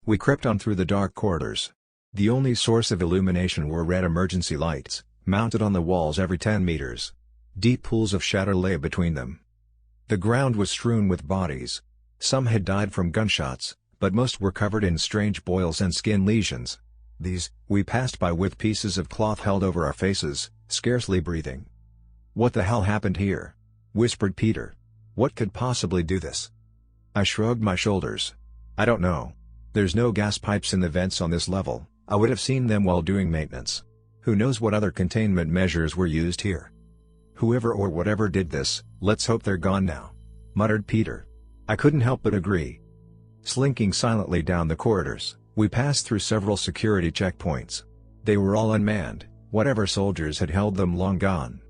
We crept on through the dark corridors. The only source of illumination were red emergency lights, mounted on the walls every 10 meters. Deep pools of shadow lay between them. The ground was strewn with bodies. Some had died from gunshots, but most were covered in strange boils and skin lesions. These, we passed by with pieces of cloth held over our faces, scarcely breathing. "What the hell happened here?" whispered Peter. "What could possibly do this?" I shrugged my shoulders. "I don't know. There's no gas pipes in the vents on this level. I would have seen them while doing maintenance. Who knows what other containment measures were used here? Whoever or whatever did this, let's hope they're gone now," muttered Peter. I couldn't help but agree. Slinking silently down the corridors, we passed through several security checkpoints. They were all unmanned, whatever soldiers had held them long gone.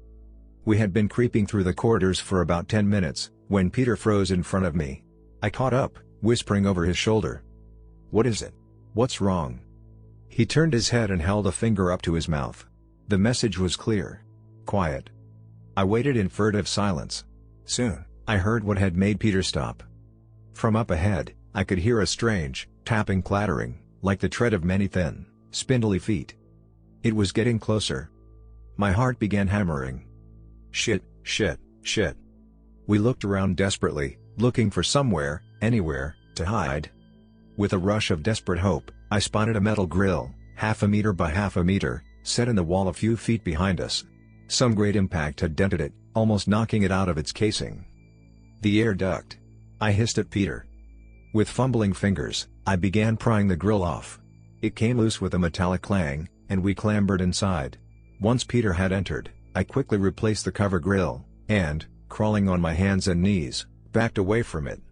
We had been creeping through the corridors for about 10 minutes, when Peter froze in front of me. I caught up, whispering over his shoulder. "What is it? What's wrong?" He turned his head and held a finger up to his mouth. The message was clear. "Quiet." I waited in furtive silence. Soon, I heard what had made Peter stop. From up ahead, I could hear a strange, tapping clattering, like the tread of many thin, spindly feet. It was getting closer. My heart began hammering. Shit, shit, shit. We looked around desperately, looking for somewhere, anywhere, to hide. With a rush of desperate hope, I spotted a metal grill, 1/2 meter by 1/2 meter, set in the wall a few feet behind us. Some great impact had dented it, almost knocking it out of its casing. The air ducted. I hissed at Peter. With fumbling fingers, I began prying the grill off. It came loose with a metallic clang, and we clambered inside. Once Peter had entered, I quickly replaced the cover grill, and, crawling on my hands and knees, backed away from it.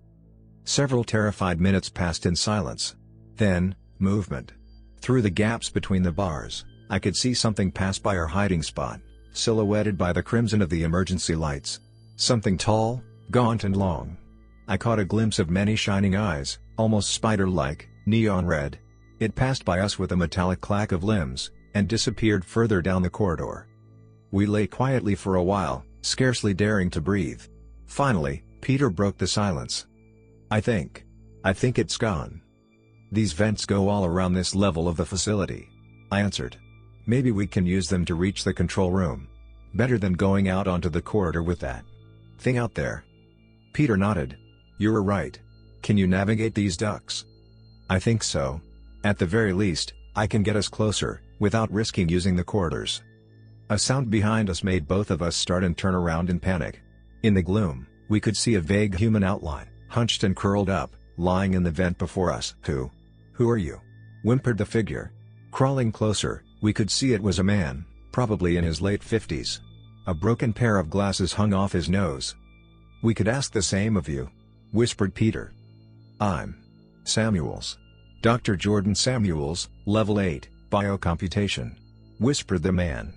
Several terrified minutes passed in silence. Then, movement. Through the gaps between the bars, I could see something pass by our hiding spot, silhouetted by the crimson of the emergency lights. Something tall, gaunt and long. I caught a glimpse of many shining eyes, almost spider-like, neon red. It passed by us with a metallic clack of limbs, and disappeared further down the corridor. We lay quietly for a while, scarcely daring to breathe. Finally, Peter broke the silence. I think it's gone. These vents go all around this level of the facility," I answered. "Maybe we can use them to reach the control room. Better than going out onto the corridor with that thing out there." Peter nodded. "You're right. Can you navigate these ducts?" "I think so. At the very least, I can get us closer, without risking using the corridors." A sound behind us made both of us start and turn around in panic. In the gloom, we could see a vague human outline, hunched and curled up, lying in the vent before us. Who are you?" whimpered the figure. Crawling closer, we could see it was a man, probably in his late 50s. A broken pair of glasses hung off his nose. "We could ask the same of you," whispered Peter. "I'm Samuels. Dr. Jordan Samuels, Level 8, Biocomputation," whispered the man.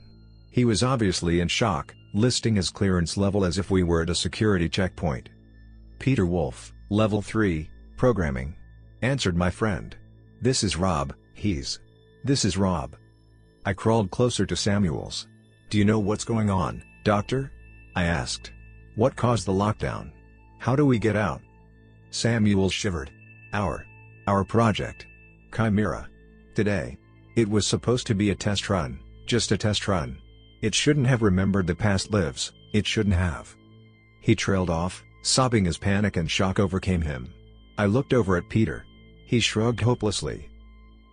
He was obviously in shock, listing his clearance level as if we were at a security checkpoint. "Peter Wolf, Level 3, Programming," answered my friend. "This is Robb, This is Robb." I crawled closer to Samuels. "Do you know what's going on, Doctor?" I asked. "What caused the lockdown? How do we get out?" Samuels shivered. Our project. Chimera. Today. It was supposed to be a test run, just a test run. It shouldn't have remembered the past lives, it shouldn't have." He trailed off, sobbing as panic and shock overcame him. I looked over at Peter. He shrugged hopelessly.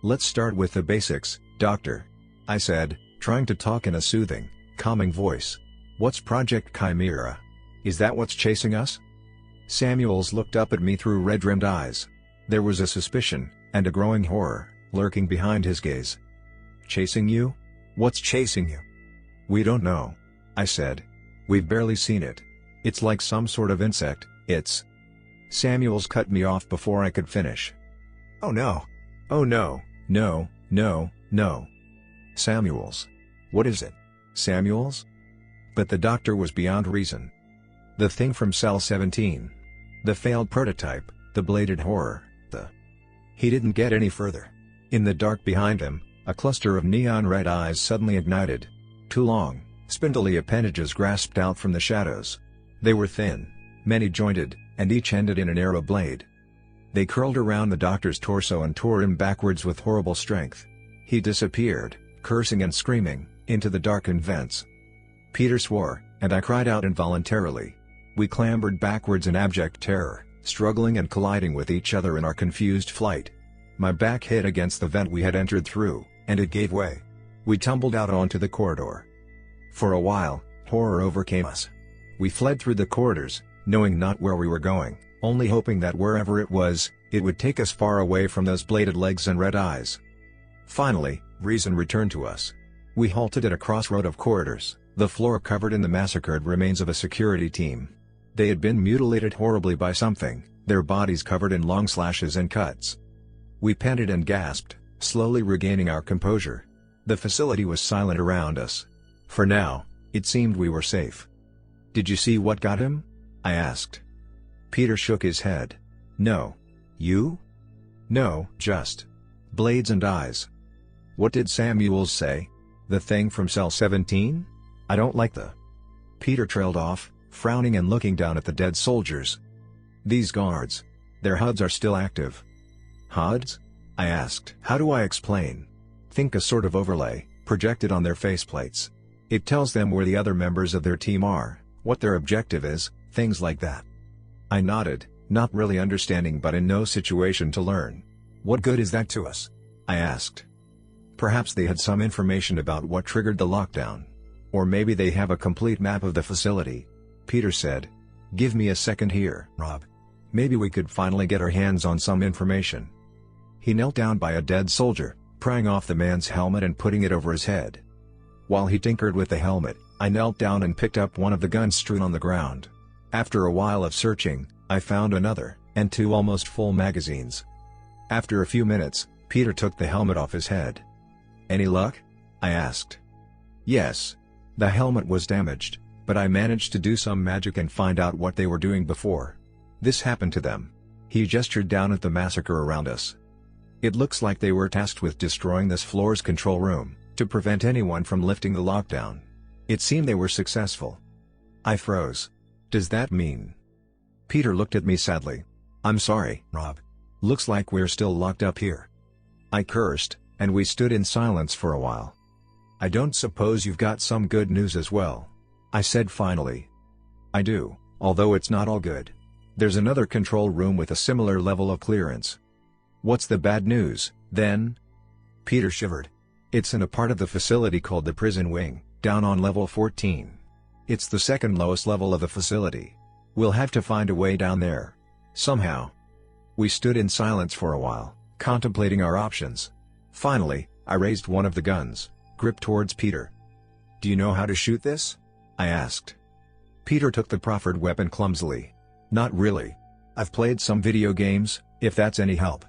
"Let's start with the basics, Doctor," I said, trying to talk in a soothing, calming voice. "What's Project Chimera? Is that what's chasing us?" Samuels looked up at me through red-rimmed eyes. There was a suspicion, and a growing horror, lurking behind his gaze. "Chasing you? What's chasing you?" "We don't know," I said. "We've barely seen it. It's like some sort of insect, it's—" Samuels cut me off before I could finish. "Oh no! Oh no, no, no, no! Samuels! What is it? Samuels?" But the doctor was beyond reason. "The thing from Cell 17. The failed prototype, the bladed horror, He didn't get any further. In the dark behind him, a cluster of neon red eyes suddenly ignited. Two long, spindly appendages grasped out from the shadows. They were thin, many-jointed, and each ended in an arrow blade. They curled around the doctor's torso and tore him backwards with horrible strength. He disappeared, cursing and screaming, into the darkened vents. Peter swore, and I cried out involuntarily. We clambered backwards in abject terror, struggling and colliding with each other in our confused flight. My back hit against the vent we had entered through, and it gave way. We tumbled out onto the corridor. For a while, horror overcame us. We fled through the corridors, knowing not where we were going, only hoping that wherever it was, it would take us far away from those bladed legs and red eyes. Finally, reason returned to us. We halted at a crossroad of corridors, the floor covered in the massacred remains of a security team. They had been mutilated horribly by something, their bodies covered in long slashes and cuts. We panted and gasped, slowly regaining our composure. The facility was silent around us. For now, it seemed we were safe. "Did you see what got him?" I asked. Peter shook his head. "No. You?" "No, just blades and eyes." "What did Samuels say? The thing from cell 17? I don't like the..." Peter trailed off, frowning and looking down at the dead soldiers. "These guards. Their HUDs are still active." "HUDs?" I asked. "How do I explain?" "Think a sort of overlay, projected on their faceplates. It tells them where the other members of their team are, what their objective is, things like that." I nodded, not really understanding but in no situation to learn. "What good is that to us?" I asked. "Perhaps they had some information about what triggered the lockdown. Or maybe they have a complete map of the facility." Peter said. "Give me a second here, Rob. Maybe we could finally get our hands on some information." He knelt down by a dead soldier, prying off the man's helmet and putting it over his head. While he tinkered with the helmet, I knelt down and picked up one of the guns strewn on the ground. After a while of searching, I found another, and two almost full magazines. After a few minutes, Peter took the helmet off his head. "Any luck?" I asked. "Yes. The helmet was damaged, but I managed to do some magic and find out what they were doing before this happened to them." He gestured down at the massacre around us. "It looks like they were tasked with destroying this floor's control room, to prevent anyone from lifting the lockdown. It seemed they were successful." I froze. "Does that mean?" Peter looked at me sadly. "I'm sorry, Rob. Looks like we're still locked up here." I cursed, and we stood in silence for a while. "I don't suppose you've got some good news as well?" I said finally. "I do, although it's not all good. There's another control room with a similar level of clearance." "What's the bad news, then?" Peter shivered. "It's in a part of the facility called the prison wing, down on level 14. It's the second lowest level of the facility. We'll have to find a way down there. Somehow." We stood in silence for a while, contemplating our options. Finally, I raised one of the guns, gripped towards Peter. "Do you know how to shoot this?" I asked. Peter took the proffered weapon clumsily. "Not really. I've played some video games, if that's any help."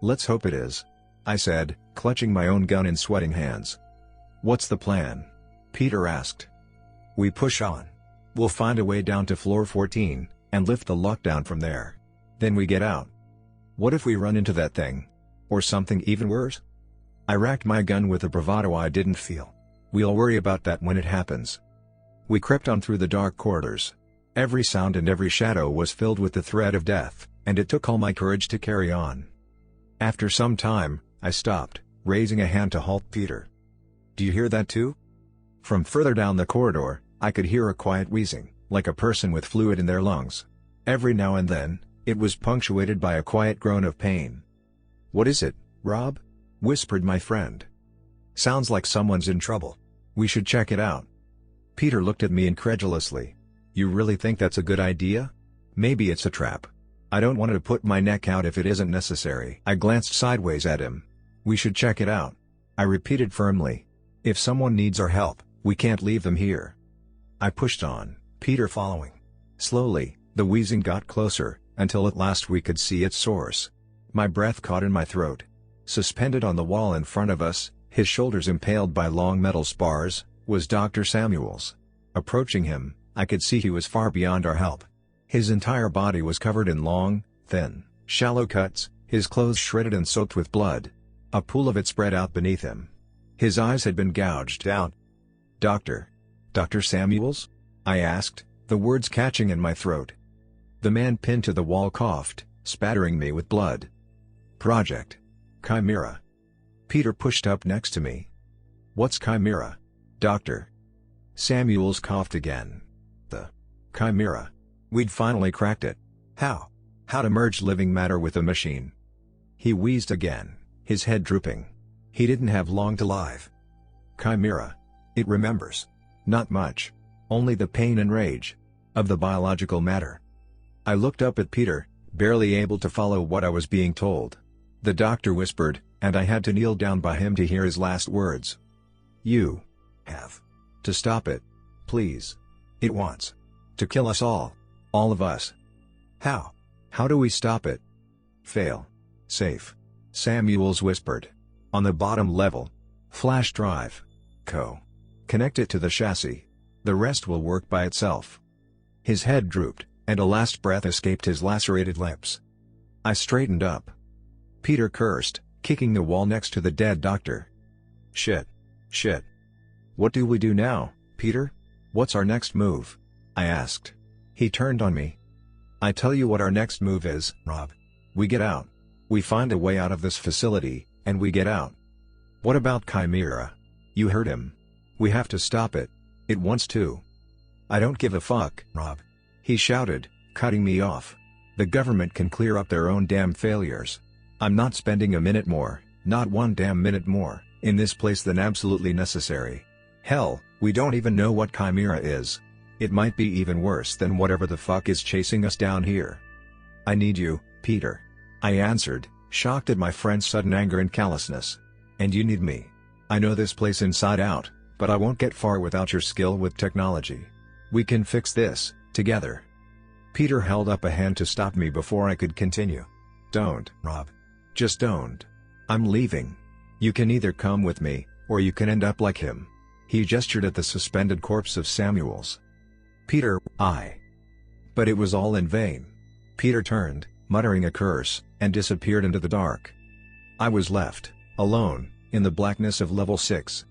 "Let's hope it is," I said, clutching my own gun in sweating hands. "What's the plan?" Peter asked. "We push on. We'll find a way down to floor 14, and lift the lockdown from there. Then we get out. What if we run into that thing? Or something even worse?" I racked my gun with a bravado I didn't feel. "We'll worry about that when it happens." We crept on through the dark corridors. Every sound and every shadow was filled with the threat of death, and it took all my courage to carry on. After some time, I stopped, raising a hand to halt Peter. "Do you hear that too?" From further down the corridor, I could hear a quiet wheezing, like a person with fluid in their lungs. Every now and then, it was punctuated by a quiet groan of pain. "What is it, Rob?" whispered my friend. "Sounds like someone's in trouble. We should check it out." Peter looked at me incredulously. "You really think that's a good idea? Maybe it's a trap. I don't want to put my neck out if it isn't necessary." I glanced sideways at him. "We should check it out," I repeated firmly. "If someone needs our help, we can't leave them here." I pushed on, Peter following. Slowly, the wheezing got closer, until at last we could see its source. My breath caught in my throat. Suspended on the wall in front of us, his shoulders impaled by long metal spars, was Dr. Samuels. Approaching him, I could see he was far beyond our help. His entire body was covered in long, thin, shallow cuts, his clothes shredded and soaked with blood. A pool of it spread out beneath him. His eyes had been gouged out. Dr. Samuels?" I asked, the words catching in my throat. The man pinned to the wall coughed, spattering me with blood. Project Chimera. Peter pushed up next to me. What's Chimera, Doctor? Samuels coughed again. The Chimera. We'd finally cracked it. How? How to merge living matter with a machine. He wheezed again, his head drooping. He didn't have long to live. Chimera. It remembers. Not much. Only the pain and rage of the biological matter. I looked up at Peter, barely able to follow what I was being told. The doctor whispered, and I had to kneel down by him to hear his last words. You have to stop it. Please. It wants to kill us all of us. How? How do we stop it? Fail safe. Samuels whispered. On the bottom level. Flash drive. Connect it to the chassis. The rest will work by itself. His head drooped, and a last breath escaped his lacerated lips. I straightened up. Peter cursed, kicking the wall next to the dead doctor. Shit. What do we do now, Peter? What's our next move? I asked. He turned on me. I tell you what our next move is, Robb. We get out. We find a way out of this facility, and we get out. What about Chimera? You heard him. We have to stop it. It wants to. I don't give a fuck, Robb. He shouted, cutting me off. The government can clear up their own damn failures. I'm not spending a minute more, not one damn minute more, in this place than absolutely necessary. Hell, we don't even know what Chimera is. It might be even worse than whatever the fuck is chasing us down here. I need you, Peter. I answered, shocked at my friend's sudden anger and callousness. And you need me. I know this place inside out, but I won't get far without your skill with technology. We can fix this, together. Peter held up a hand to stop me before I could continue. Don't, Robb. Just don't. I'm leaving. You can either come with me, or you can end up like him. He gestured at the suspended corpse of Samuels. Peter, But it was all in vain. Peter turned, muttering a curse, and disappeared into the dark. I was left, alone, in the blackness of level 6.